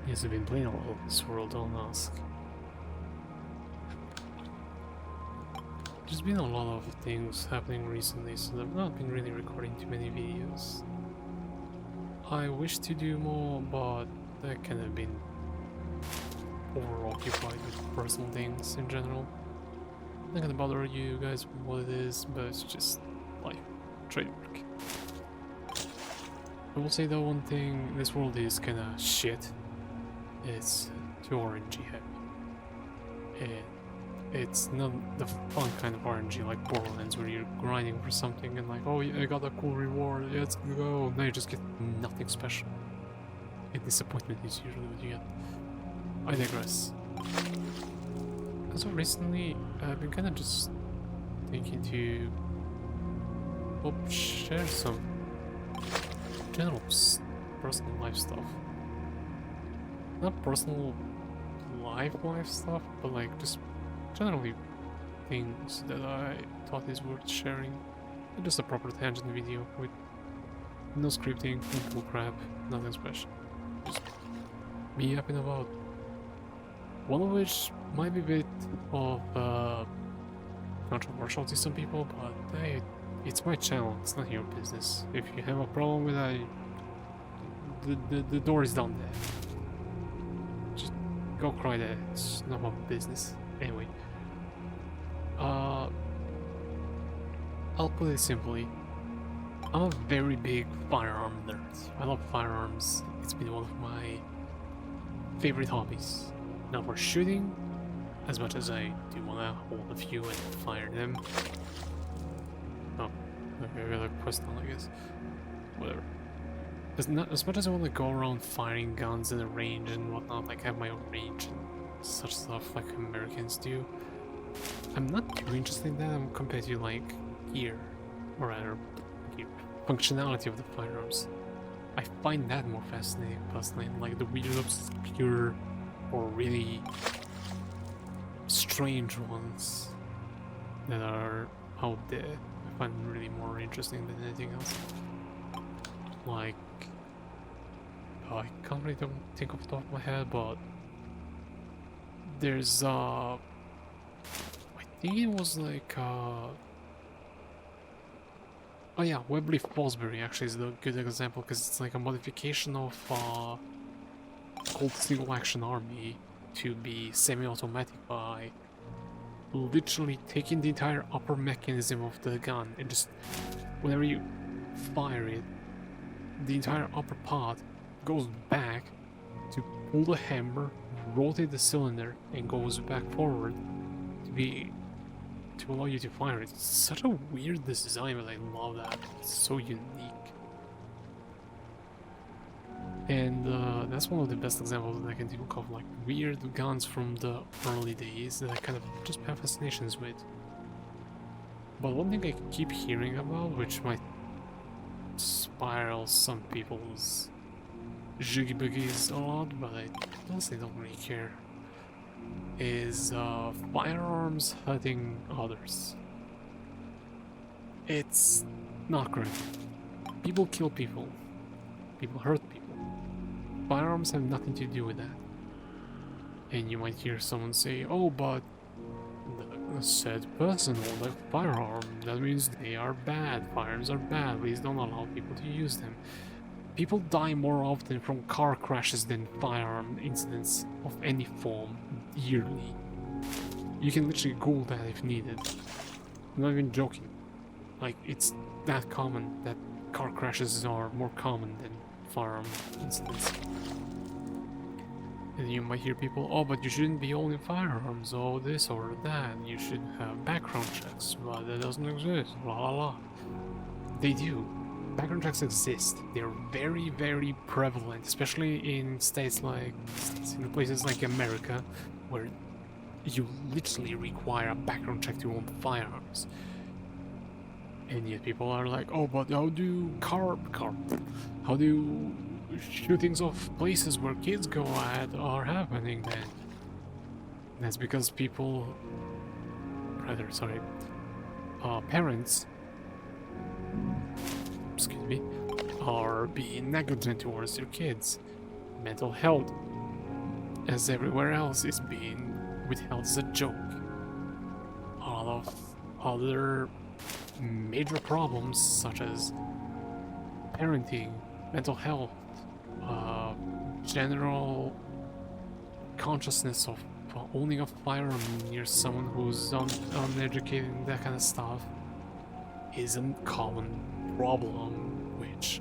Yes, I've been playing a lot of this world, don't ask. There's been a lot of things happening recently, so I've not been really recording too many videos. I wish to do more, but that kind of been over-occupied with personal things in general. I'm not gonna bother you guys with what it is, but it's just life, trademark. I will say though one thing, this world is kinda shit. It's too RNG heavy. And it's not the fun kind of RNG like Borderlands where you're grinding for something and like, oh yeah, I got a cool reward, let's go. Now you just get nothing special. And disappointment is usually what you get. I digress. So recently, I've been kind of just thinking to share some general personal life stuff. Not personal life stuff, but like just generally things that I thought is worth sharing. Just a proper tangent video with no scripting, no bullcrap, nothing special. Just me yapping about. One of which might be a bit of controversial to some people, but hey, it's my channel, it's not your business. If you have a problem with that, the door is down there. Just go cry there, it's not my business. Anyway, I'll put it simply. I'm a very big firearm nerd. I love firearms. It's been one of my favorite hobbies. Not for shooting, as much as I do want to hold a few and fire them. Oh, okay, I got a quest on, I guess. Whatever. As much as I want to go around firing guns in the range and whatnot, like have my own range and such stuff like Americans do, I'm not too interested in that compared to like gear, or rather, gear, functionality of the firearms. I find that more fascinating personally, like the weird, obscure, or really strange ones that are out there. I find them really more interesting than anything else. Like, I can't really think off the top of my head, but there's I think it was like oh yeah, Webley Fosbury actually is a good example because it's like a modification of Cold Single Action Army to be semi-automatic by literally taking the entire upper mechanism of the gun and just whenever you fire it, the entire upper part goes back to pull the hammer, rotate the cylinder, and goes back forward to allow you to fire it. It's such a weird design, but I love that. It's so unique. And that's one of the best examples that I can think of, like weird guns from the early days that I kind of just have fascinations with. But one thing I keep hearing about, which might spiral some people's jiggy boogies a lot, but I honestly don't really care, is firearms hurting others. It's not great. People kill people. People hurt people. Firearms have nothing to do with that. And you might hear someone say, oh, but the said person owned a firearm. That means they are bad. Firearms are bad. Please don't allow people to use them. People die more often from car crashes than firearm incidents of any form yearly. You can literally Google that if needed. I'm not even joking. Like, it's that common that car crashes are more common than firearm incidents. And you might hear people, oh, but you shouldn't be owning firearms, or this or that, you should have background checks, but that doesn't exist, la la la. They do. Background checks exist. They're very, very prevalent, especially in in places like America, where you literally require a background check to own firearms. And yet people are like, oh, but how do how do shootings of places where kids go at are happening then? That's because parents, excuse me, are being negligent towards their kids. Mental health as everywhere else is being withheld as a joke. A lot of other major problems such as parenting, mental health, general consciousness of owning a firearm near someone who's uneducated and that kind of stuff is a common problem which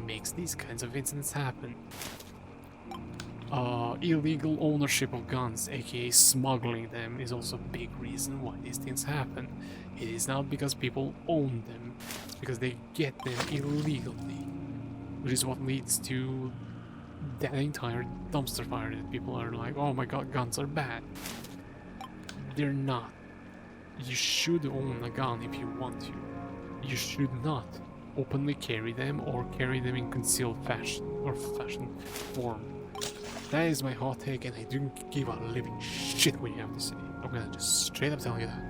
makes these kinds of incidents happen. Illegal ownership of guns, aka smuggling them, is also a big reason why these things happen. It is not because people own them, it's because they get them illegally, which is what leads to that entire dumpster fire that people are like, oh my god, guns are bad. They're not. You should own a gun if you want to. You should not openly carry them or carry them in concealed fashion or fashion form. That is my hot take, and I don't give a living shit what you have to say. I'm gonna just straight up tell you that.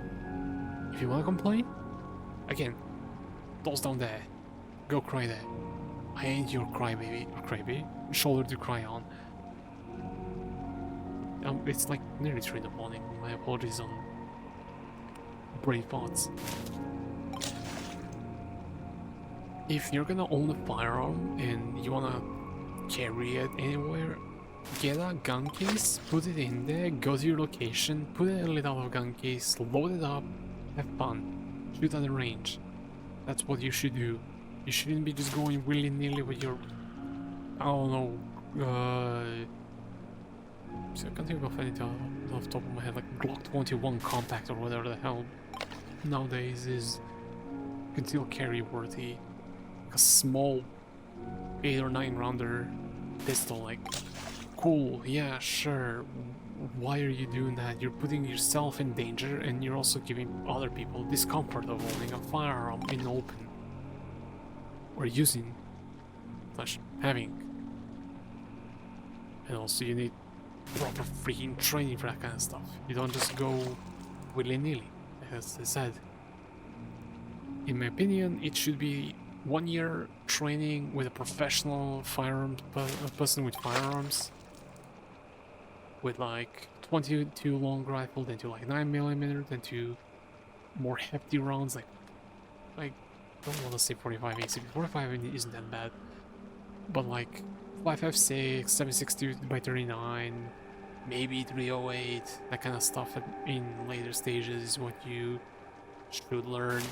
If you wanna complain, again, toss down there. Go cry there. I ain't your crybaby or crybaby. Shoulder to cry on. It's like nearly 3 in the morning. My apologies on brave thoughts. If you're gonna own a firearm and you wanna carry it anywhere, get a gun case, put it in there, go to your location, put it in a little gun case, load it up, have fun, shoot at the range. That's what you should do. You shouldn't be just going willy-nilly with your, I don't know, so I can't think of anything off the top of my head, like Glock 21 compact or whatever the hell nowadays is concealed carry worthy. Like a small 8 or 9 rounder pistol, like, cool, yeah, sure. Why are you doing that? You're putting yourself in danger and you're also giving other people discomfort of owning a firearm in the open. Or using, slash having. And also you need proper freaking training for that kind of stuff. You don't just go willy-nilly, as I said. In my opinion, it should be 1 year training with a professional firearms person with firearms, with like 22 long rifle, then to like 9mm, then to more hefty rounds, like I don't want to say 45 ACP. 45 isn't that bad, but like 5.56, 7.62 by 39, maybe 308, that kind of stuff in later stages is what you should learn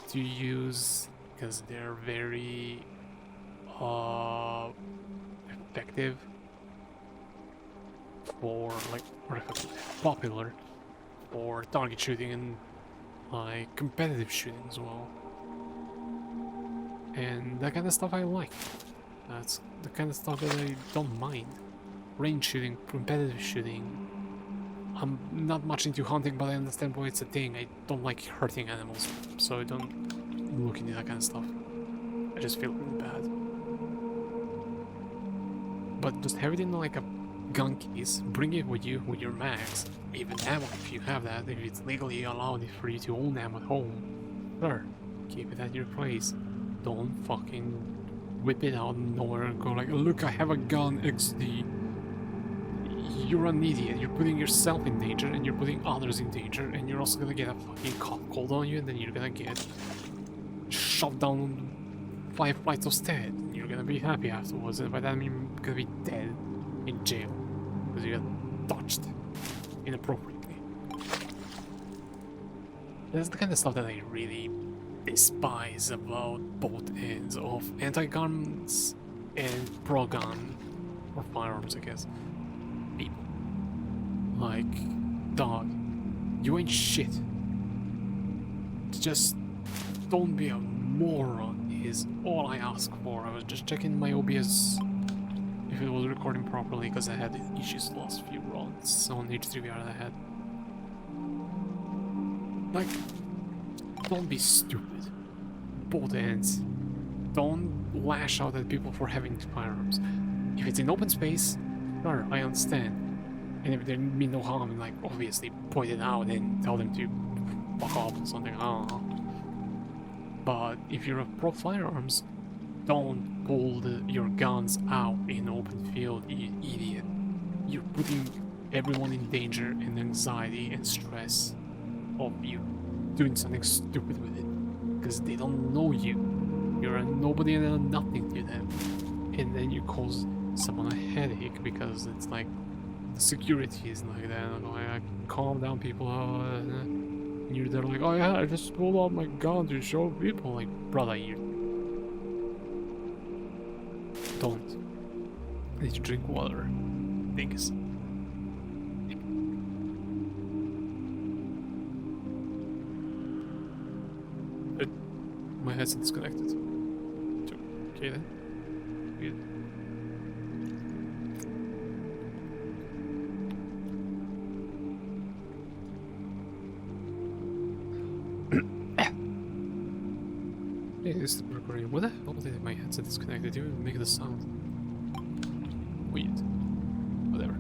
to use, because they're very effective for, like, popular for target shooting and like competitive shooting as well. And that kind of stuff I like. That's the kind of stuff that I don't mind. Range shooting, competitive shooting. I'm not much into hunting, but I understand why it's a thing. I don't like hurting animals, so I don't look into that kind of stuff. I just feel really bad. But just have it in like a gun case, bring it with you with your mags, even ammo if you have that, if it's legally allowed for you to own ammo at home. Sure, keep it at your place. Don't fucking whip it out of nowhere and go like, look, I have a gun XD. You're an idiot. You're putting yourself in danger and you're putting others in danger, and you're also gonna get a fucking cop called on you, and then you're gonna get shoved down 5 flights of stairs. You're gonna be happy afterwards, and by that I mean you're gonna be dead in jail because you got touched inappropriately. That's the kind of stuff that I really despise about both ends of anti-guns and pro-gun, or firearms, I guess, people. Like, dog, you ain't shit. Just don't be a moron is all I ask for. I was just checking my OBS if it was recording properly, because I had issues the last few runs on H3VR that I had. Like, don't be stupid. Both ends. Don't lash out at people for having firearms. If it's in open space, sure, I understand. And if they mean no harm, like, obviously point it out and tell them to fuck off or something, I don't know. But if you're a pro firearms, don't pull your guns out in open field, you idiot. you're putting everyone in danger and anxiety and stress of you doing something stupid with it because they don't know you. You're a nobody and a nothing to them, and then you cause someone a headache because it's like the security is like that. I'm like, calm down, people. And you're there like, oh yeah, I just pulled out my gun to show people. Like, brother, you don't. I need to drink water. Thanks. My headset is connected. Okay then. Good. Hey, this is recording. What the hell did my headset disconnected? Did even make the sound? Weird. Whatever.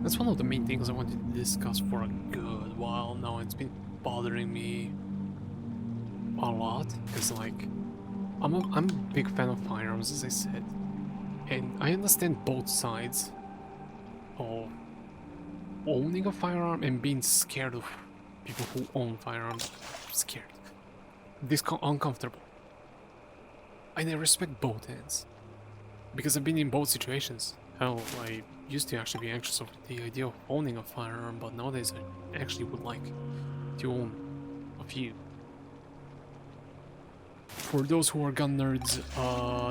That's one of the main things I wanted to discuss for a good while now. It's been bothering me a lot because, like, I'm a big fan of firearms, as I said, and I understand both sides of owning a firearm and being scared of people who own firearms. Scared. Uncomfortable. And I respect both ends because I've been in both situations. Hell, I used to actually be anxious of the idea of owning a firearm, but nowadays I actually would like to own a few. For those who are gun nerds,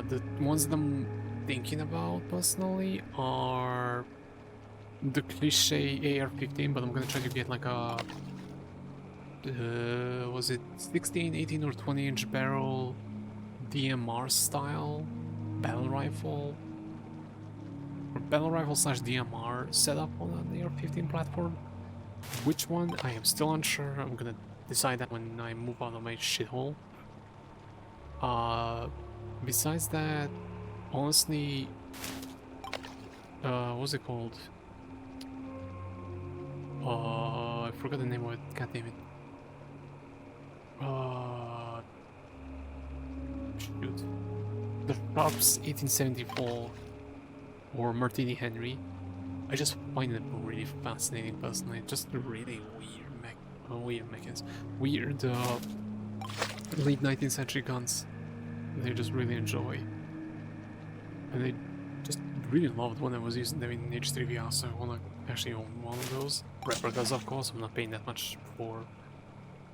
the ones that I'm thinking about personally are the cliche AR-15, but I'm gonna try to get like a was it 16, 18 or 20-inch barrel DMR style battle rifle or battle rifle slash DMR setup on an AR-15 platform. Which one? I am still unsure. I'm gonna decide that when I move out of my shithole. Besides that, honestly, what's it called? I forgot the name of it. God damn it. Shoot. The Sharps 1874 or Martini Henry. I just find them really fascinating personally. Just really weird mechanism. Weird, late 19th century guns. They just really enjoy. And I just really loved when I was using them in H3VR, so I wanna actually own one of those. Replicas, of course, I'm not paying that much for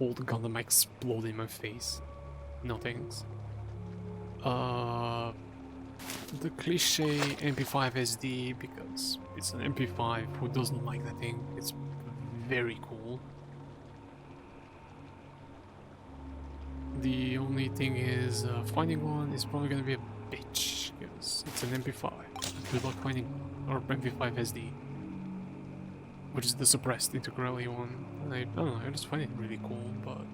old gun that might explode in my face. No thanks. The cliche MP5 SD, because it's an MP5, who doesn't like that thing? It's very cool. The only thing is, finding one is probably gonna be a bitch, because it's an MP5. Good luck finding one, or MP5 SD, which is the suppressed integrally one. And I don't know, I just find it really cool, but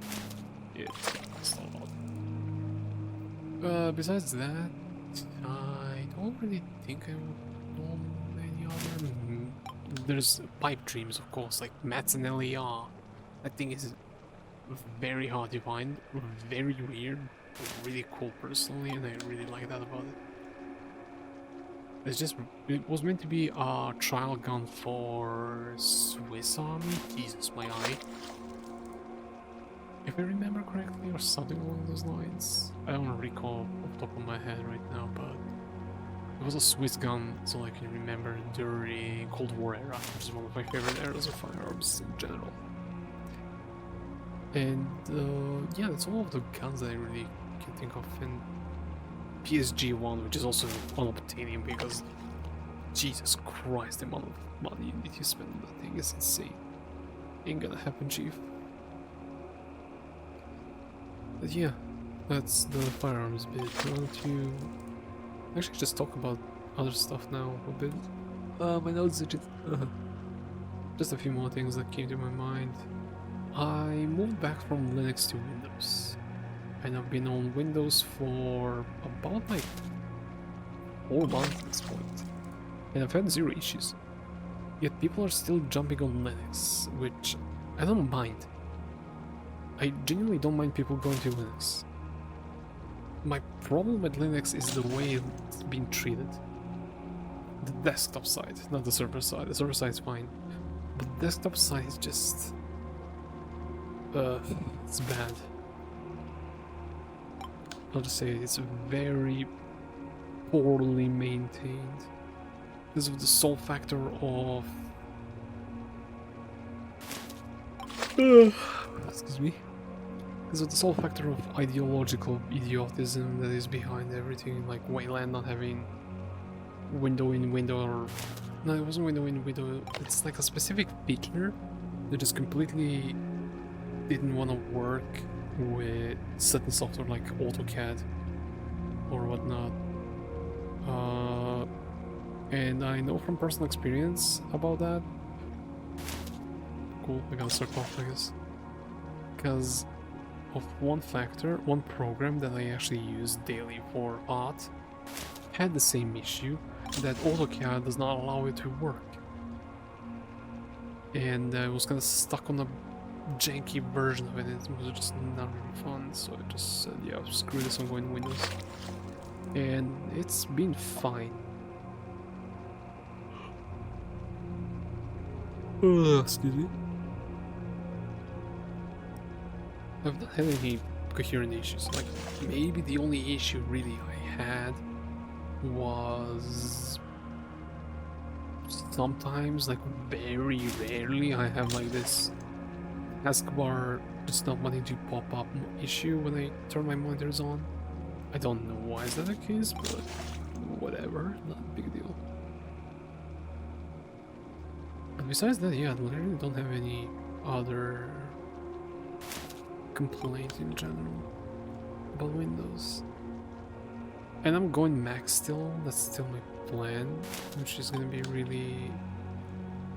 it's not a lot. Besides that, I don't really think I would know any other. There's pipe dreams, of course, like Mats and LER. That thing is very hard to find, very weird, really cool personally, and I really like that about it. It was meant to be a trial gun for Swiss Army. Jesus, my eye. If I remember correctly, or something along those lines. I don't recall off the top of my head right now, but it was a Swiss gun, so I can remember during Cold War era, which is one of my favorite eras of firearms in general. And yeah, that's all of the guns that I really can think of. And PSG-1, which is also unobtainium, because Jesus Christ, the amount of money you need to spend on that thing is insane. Ain't gonna happen, chief. But yeah, that's the firearms bit. I want to actually just talk about other stuff now a bit. My notes are just a few more things that came to my mind. I moved back from Linux to Windows, and I've been on Windows for about like 4 months at this point, and I've had 0 issues. Yet people are still jumping on Linux, which I don't mind. I genuinely don't mind people going to Linux. My problem with Linux is the way it's being treated. the desktop side, not the server side. The server side is fine, but the desktop side is just it's bad. I'll just say it's very poorly maintained because of the sole factor of excuse me, because of the sole factor of ideological idiotism that is behind everything, like Wayland not having window in window, or no, it wasn't window in window, it's like a specific feature that just completely didn't want to work with certain software like AutoCAD or whatnot. And I know from personal experience about that. Cool, I gotta circle off, I guess. Because of one factor, one program that I actually use daily for art had the same issue, that AutoCAD does not allow it to work. And I was kind of stuck on a janky version of it, and it was just not really fun, so I just said, yeah, screw this, I'm going Windows. And it's been fine. Excuse me. I've not had any coherent issues. Like, maybe the only issue really I had was sometimes, like very rarely, I have like this taskbar just not wanting to pop up issue when I turn my monitors on. I don't know why is that the case, but whatever, not a big deal. But besides that, yeah, I literally don't have any other complaints in general about Windows. And I'm going Mac still, that's still my plan, which is gonna be really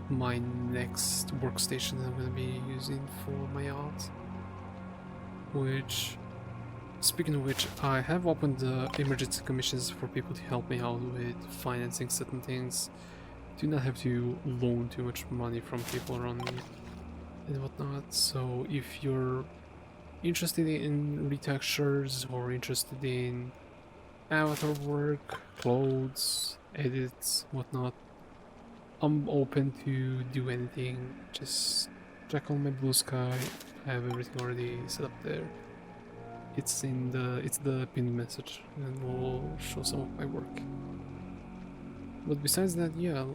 my next workstation that I'm gonna be using for my art. Which, speaking of which, I have opened the emergency commissions for people to help me out with financing certain things. Do not have to loan too much money from people around me and whatnot. So if you're interested in retextures or interested in avatar work, clothes, edits, whatnot, I'm open to do anything. Just check on my Blue Sky. I have everything already set up there. It's the pinned message, and we'll show some of my work. But besides that, yeah,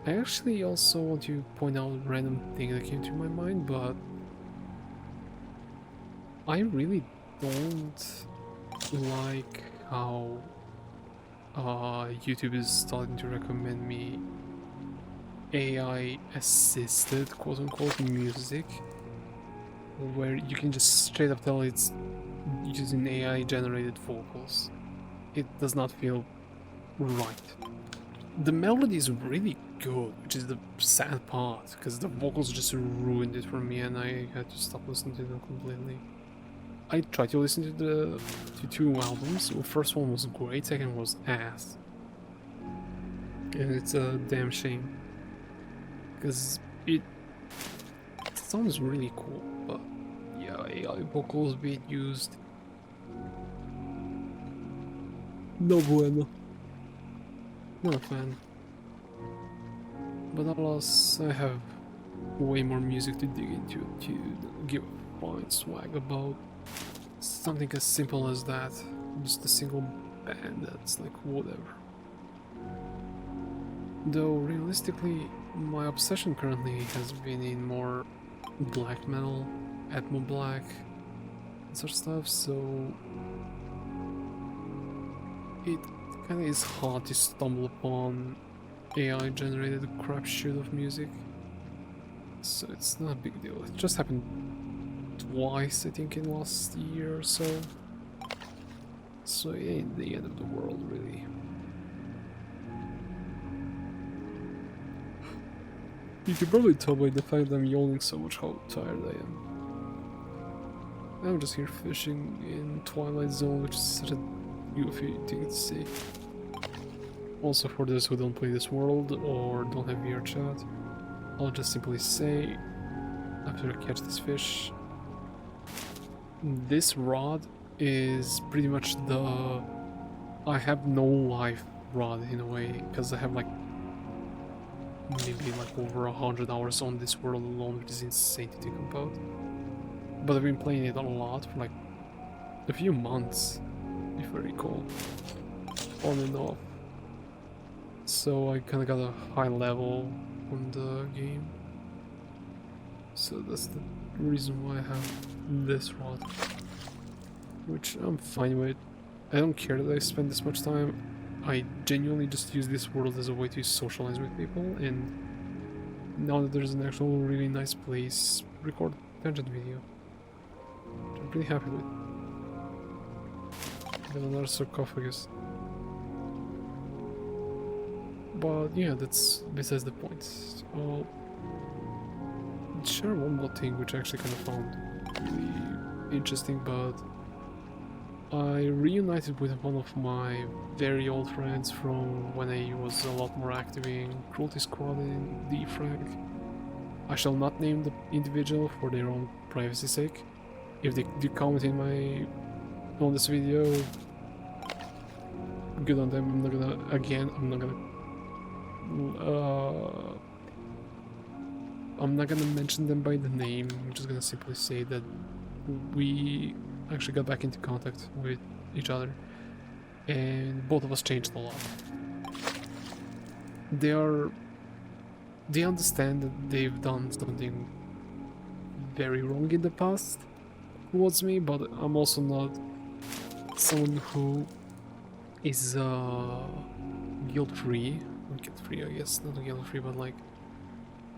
I actually also want to point out a random thing that came to my mind, but I really don't like how YouTube is starting to recommend me AI assisted quote-unquote music, where you can just straight up tell it's using AI generated vocals. It does not feel right. The melody is really good, which is the sad part, because the vocals just ruined it for me and I had to stop listening to them completely. I tried to listen to two albums. The first one was great, second one was ass. And it's a damn shame, because it sounds really cool, but yeah, AI vocals being used, no bueno. Not a fan. But alas, I have way more music to dig into to give a fine swag about something as simple as that. Just a single band that's like whatever. Though realistically, my obsession currently has been in more black metal, Atmo black, and such stuff, so it kinda is hard to stumble upon AI generated crapshoot of music. So it's not a big deal. It just happened twice, I think, in last year or so. So it ain't the end of the world, really. You can probably tell by the fact that I'm yawning so much how tired I am. I'm just here fishing in Twilight Zone, which is such a goofy thing to say. Also, for those who don't play this world or don't have VR chat, I'll just simply say, after I catch this fish, this rod is pretty much the I have no life rod in a way, because I have like maybe like over 100 hours on this world alone, which is insane to think about. But I've been playing it a lot for like a few months, if I recall, on and off. So I kind of got a high level on the game. So that's the reason why I have this rod, which I'm fine with. I don't care that I spend this much time. I genuinely just use this world as a way to socialize with people, and now that there's an actual really nice place, record tangent video, which I'm pretty happy with. Got another sarcophagus. But yeah, that's besides the point. I'll share one more thing which I actually kind of found really interesting, but I reunited with one of my very old friends from when I was a lot more active in Cruelty Squad and Defrag. I shall not name the individual for their own privacy sake. If they do comment in on this video, good on them. I'm not gonna mention them by the name. I'm just gonna simply say that we actually got back into contact with each other, and both of us changed a lot. They understand that they've done something very wrong in the past towards me, but I'm also not someone who is guilt-free. Not guilt-free, I guess, not guilt-free, but like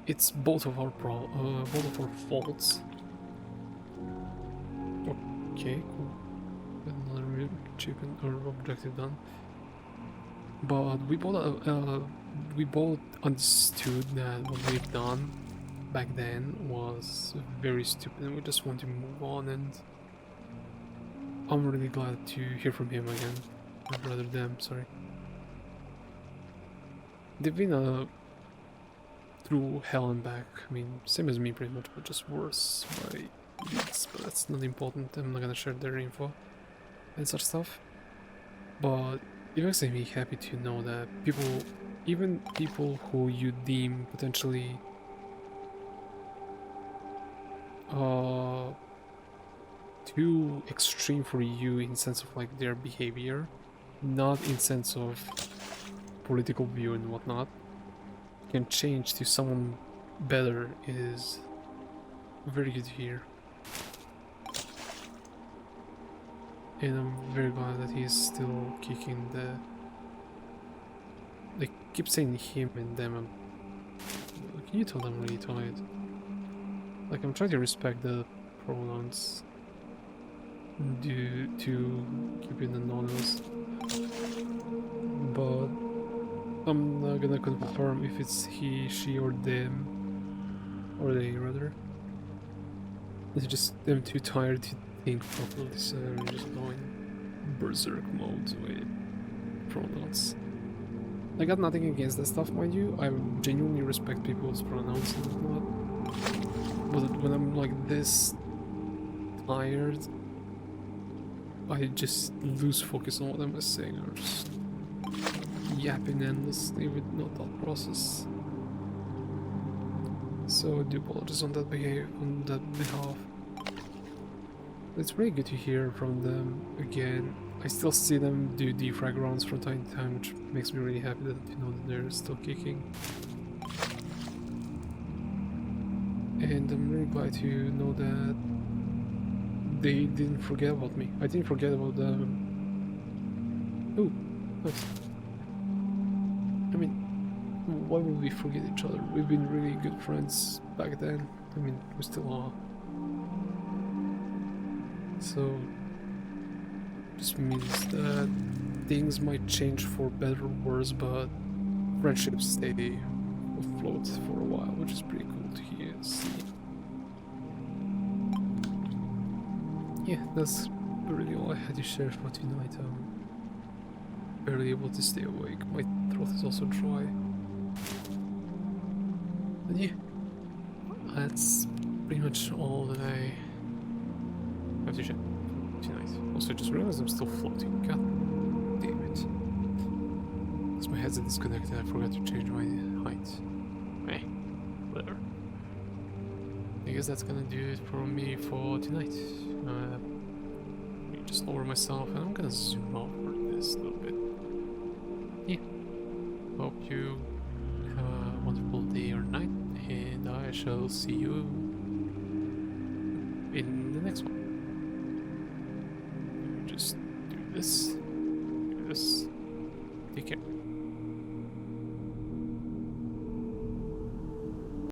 it's both of our faults. Okay, cool. Another achievement or objective done. But we both understood that what we've done back then was very stupid, and we just want to move on. And I'm really glad to hear from him again, or rather them. Sorry. They've been through hell and back. I mean, same as me pretty much, but just worse by leaks, but that's not important. I'm not gonna share their info and such stuff. But it makes me happy to know that even people who you deem potentially too extreme for you in sense of like their behavior, not in sense of political view and whatnot, can change to someone better is very good to hear. And I'm very glad that he's still kicking the... They keep saying him and them. Can you tell them I'm really tired? Like, I'm trying to respect the pronouns due to keeping anonymous. But I'm not gonna confirm if it's he, she, or them. Or they, rather. It's just them too tired to think properly, so they're just going berserk mode with pronouns. I got nothing against that stuff, mind you. I genuinely respect people's pronouns and whatnot. But when I'm like this tired, I just lose focus on what I'm saying, or just yapping endlessly with no thought process. So I do apologize on that behalf. It's really good to hear from them again. I still see them do defrag rounds from time to time, which makes me really happy that that they're still kicking. And I'm really glad to know that they didn't forget about me. I didn't forget about them. Oh, nice. I mean, why would we forget each other? We've been really good friends back then. I mean, we still are. So, just means that things might change for better or worse, but friendships stay afloat for a while, which is pretty cool to hear and see. Yeah, that's really all I had to share for tonight. I'm barely able to stay awake. My throat is also dry. But yeah, that's pretty much all that I have to share tonight. Also, just realized I'm still floating. God damn it. My head's disconnected, I forgot to change my height. Eh, whatever. I guess that's gonna do it for me for tonight. Let me just lower myself and I'm gonna zoom out for this a little bit. Yeah. Hope you have a wonderful day or night, and I shall see you in the next one. Just do this. Take care.